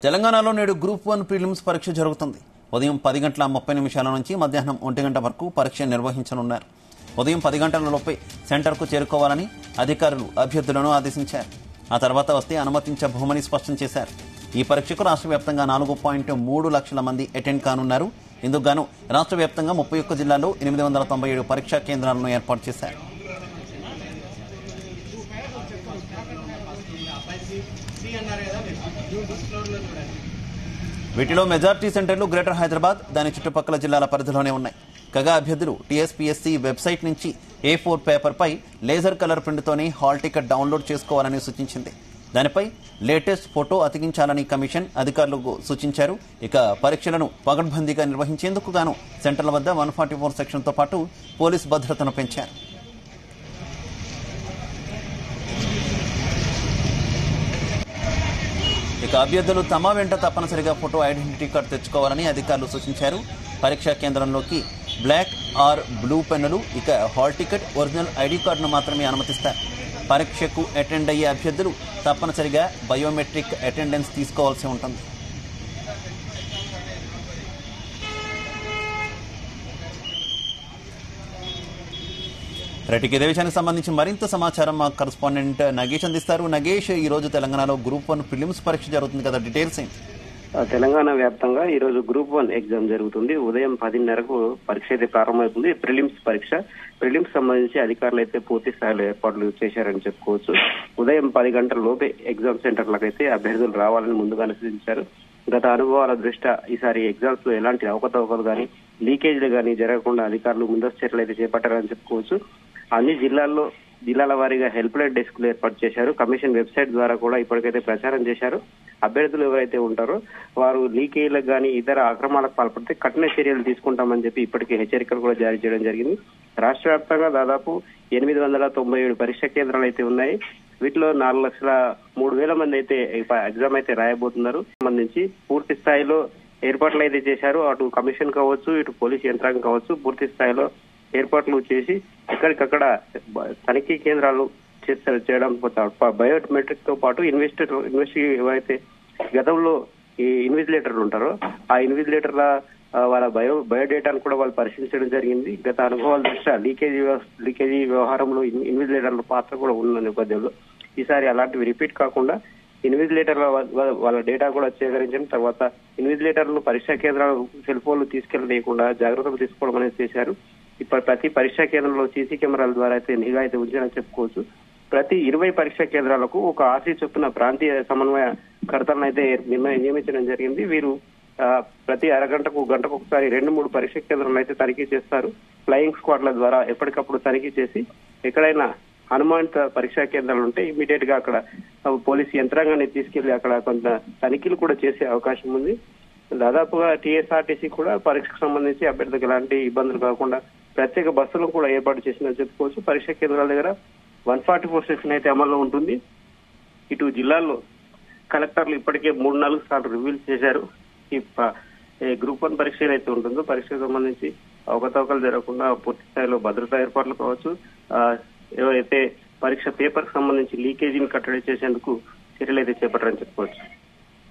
తెలంగాణలో నేడు group 1 prelims పరీక్ష జరుగుతుంది. ఉదయం 10:30 నుంచి మధ్యాహ్నం 1 గంట వరకు పరీక్ష నిర్వహించనున్నారు. ఉదయం 10 గంటలలోపే సెంటర్కు చేరుకోవాలని అధికారులు అభ్యర్థులను ఆదేశించారు. ఆ తర్వాత వస్తే అనుమతించబోమని స్పష్టం చేశారు. ఈ పరీక్షకు రాష్ట్ర వ్యాప్తంగా 4.3 లక్షల మంది అటెండ్ కానున్నారు. ఇందుకు గాను రాష్ట్ర వ్యాప్తంగా 31 జిల్లాల్లో 897 పరీక్షా కేంద్రాలను ఏర్పాటు చేశారు. వీటిలో మెజార్టీ సెంటర్లు గ్రేటర్ హైదరాబాద్, దాని చుట్టుపక్కల జిల్లాల పరిధిలోనే ఉన్నాయి. కాగా అభ్యర్థులు టీఎస్పీఎస్సీ వెబ్సైట్ నుంచి A4 పేపర్పై లేజర్ కలర్ ప్రింట్తోనే హాల్ టికెట్ డౌన్లోడ్ చేసుకోవాలని సూచించింది. దానిపై లేటెస్ట్ ఫోటో అతికించాలని కమిషన్ అధికారులకు సూచించారు. ఇక పరీక్షలను పగడ్బందీగా నిర్వహించేందుకు గాను సెంటర్ల వద్ద 144 సెక్షన్తో పాటు పోలీస్ భద్రతను పెంచారు. ఇక అభ్యర్థులు తమ వెంట తప్పనిసరిగా ఫోటో ఐడెంటిటీ కార్డు తెచ్చుకోవాలని అధికారులు సూచించారు. పరీక్షా కేంద్రంలోకి బ్లాక్ ఆర్ బ్లూ పెన్నులు, ఇక హాల్ టికెట్, ఒరిజినల్ ఐడి కార్డును మాత్రమే అనుమతిస్తారు. పరీక్షకు అటెండ్ అయ్యే అభ్యర్థులు తప్పనిసరిగా బయోమెట్రిక్ అటెండెన్స్ తీసుకోవాల్సి ఉంటుంది. రైట్, ఇదే విషయానికి సంబంధించి మరింత సమాచారం మా కరెస్పాండెంట్ నగేష్ అందిస్తారు. నగేష్, ఈ రోజు తెలంగాణలో గ్రూప్ 1 ప్రిలిమ్స్ పరీక్ష జరుగుతుంది కదా, డీటెయిల్స్ ఏంటి? తెలంగాణ వ్యాప్తంగా ఈ రోజు గ్రూప్ 1 ఎగ్జామ్ జరుగుతుంది. ఉదయం 10:30కు పరీక్ష అయితే ప్రారంభమవుతుంది. ప్రిలిమ్స్ పరీక్ష. ప్రిలిమ్స్ సంబంధించి అధికారులు అయితే పూర్తి స్థాయిలో ఏర్పాట్లు చేశారని చెప్పుకోవచ్చు. ఉదయం 10 గంటల లోపే ఎగ్జామ్ సెంటర్లకు అయితే అభ్యర్థులు రావాలని ముందుగానే సూచించారు. గత అనుభవాల దృష్ట్యా ఈసారి ఎగ్జామ్స్ లో ఎలాంటి అవకతవకలు కానీ లీకేజీలు కానీ జరగకుండా అధికారులు ముందస్తు చర్యలు అయితే చేపట్టారని చెప్పుకోవచ్చు. అన్ని జిల్లాల వారీగా హెల్ప్ లైన్ డెస్క్లు ఏర్పాటు చేశారు. కమిషన్ వెబ్సైట్ ద్వారా కూడా ఇప్పటికైతే ప్రచారం చేశారు. అభ్యర్థులు ఎవరైతే ఉంటారో వారు లీకేజీలకు కానీ ఇతర అక్రమాలకు పాల్పడితే కఠిన చర్యలు తీసుకుంటామని చెప్పి ఇప్పటికే హెచ్చరికలు కూడా జారీ చేయడం జరిగింది. రాష్ట్ర వ్యాప్తంగా దాదాపు 897 పరీక్షా కేంద్రాలు అయితే ఉన్నాయి. వీటిలో 4,03,000 మంది అయితే ఎగ్జామ్ అయితే రాయబోతున్నారు. సంబంధించి పూర్తి స్థాయిలో ఏర్పాట్లు అయితే చేశారు. అటు కమిషన్ కావచ్చు, ఇటు పోలీస్ యంత్రాంగం కావచ్చు, పూర్తి స్థాయిలో ఏర్పాట్లు చేసి ఎక్కడికక్కడ తనిఖీ కేంద్రాలు చేయడం, బయోమెట్రిక్ తో పాటు ఎవరైతే గతంలో ఈ ఇన్విజిలేటర్లు ఉంటారో ఆ ఇన్విజిలేటర్ల వాళ్ళ బయోడేటాను కూడా వాళ్ళు పరిశీలించడం జరిగింది. గత అనుభవాల దృష్ట్యా లీకేజీ వ్యవహారంలో ఇన్విజిలేటర్ల పాత్ర కూడా ఉన్న నేపథ్యంలో ఈసారి అలాంటివి రిపీట్ కాకుండా ఇన్విజిలేటర్ల వాళ్ళ డేటా కూడా సేకరించిన తర్వాత ఇన్విజిలేటర్లు పరీక్షా కేంద్రాలు సెల్ ఫోన్లు తీసుకెళ్లకుండా జాగ్రత్తలు తీసుకోవడం అనేది చేశారు. ఇప్పుడు ప్రతి పరీక్షా కేంద్రంలో సీసీ కెమెరాల ద్వారా అయితే నిఘా అయితే ఉంచారని చెప్పుకోవచ్చు. ప్రతి 20 పరీక్షా కేంద్రాలకు ఒక ఆర్సీ చొప్పున ప్రాంతీయ సమన్వయకర్తలను అయితే నియమించడం జరిగింది. వీరు ప్రతి అరగంటకు గంటకు ఒకసారి 2-3 పరీక్షా కేంద్రాలను అయితే తనిఖీ చేస్తారు. ఫ్లయింగ్ స్క్వాడ్ల ద్వారా ఎప్పటికప్పుడు తనిఖీ చేసి ఎక్కడైనా అనుమానిత పరీక్షా కేంద్రాలు ఉంటే ఇమీడియట్ గా అక్కడ పోలీసు యంత్రాంగాన్ని తీసుకెళ్లి అక్కడ కొంత తనిఖీలు కూడా చేసే అవకాశం ఉంది. దాదాపుగా టీఎస్ఆర్టీసీ కూడా పరీక్షకు సంబంధించి అభ్యర్థులకు ఎలాంటి ఇబ్బందులు కాకుండా ప్రత్యేక బస్సులను కూడా ఏర్పాటు చేసిందని చెప్పుకోవచ్చు. పరీక్షా కేంద్రాల దగ్గర 144 సెక్షన్ అయితే అమల్లో ఉంటుంది. ఇటు జిల్లాల్లో కలెక్టర్లు ఇప్పటికే 3-4 సార్లు రివ్యూలు చేశారు. ఈ గ్రూప్ 1 పరీక్ష ఏదైతే ఉంటుందో పరీక్షకు సంబంధించి అవకతవకలు జరగకుండా పూర్తి స్థాయిలో భద్రతా ఏర్పాట్లు కావచ్చు, ఎవరైతే పరీక్ష పేపర్ కు సంబంధించి లీకేజీని కట్టడి చేసేందుకు చర్యలు అయితే చేపట్టారని చెప్పుకోవచ్చు.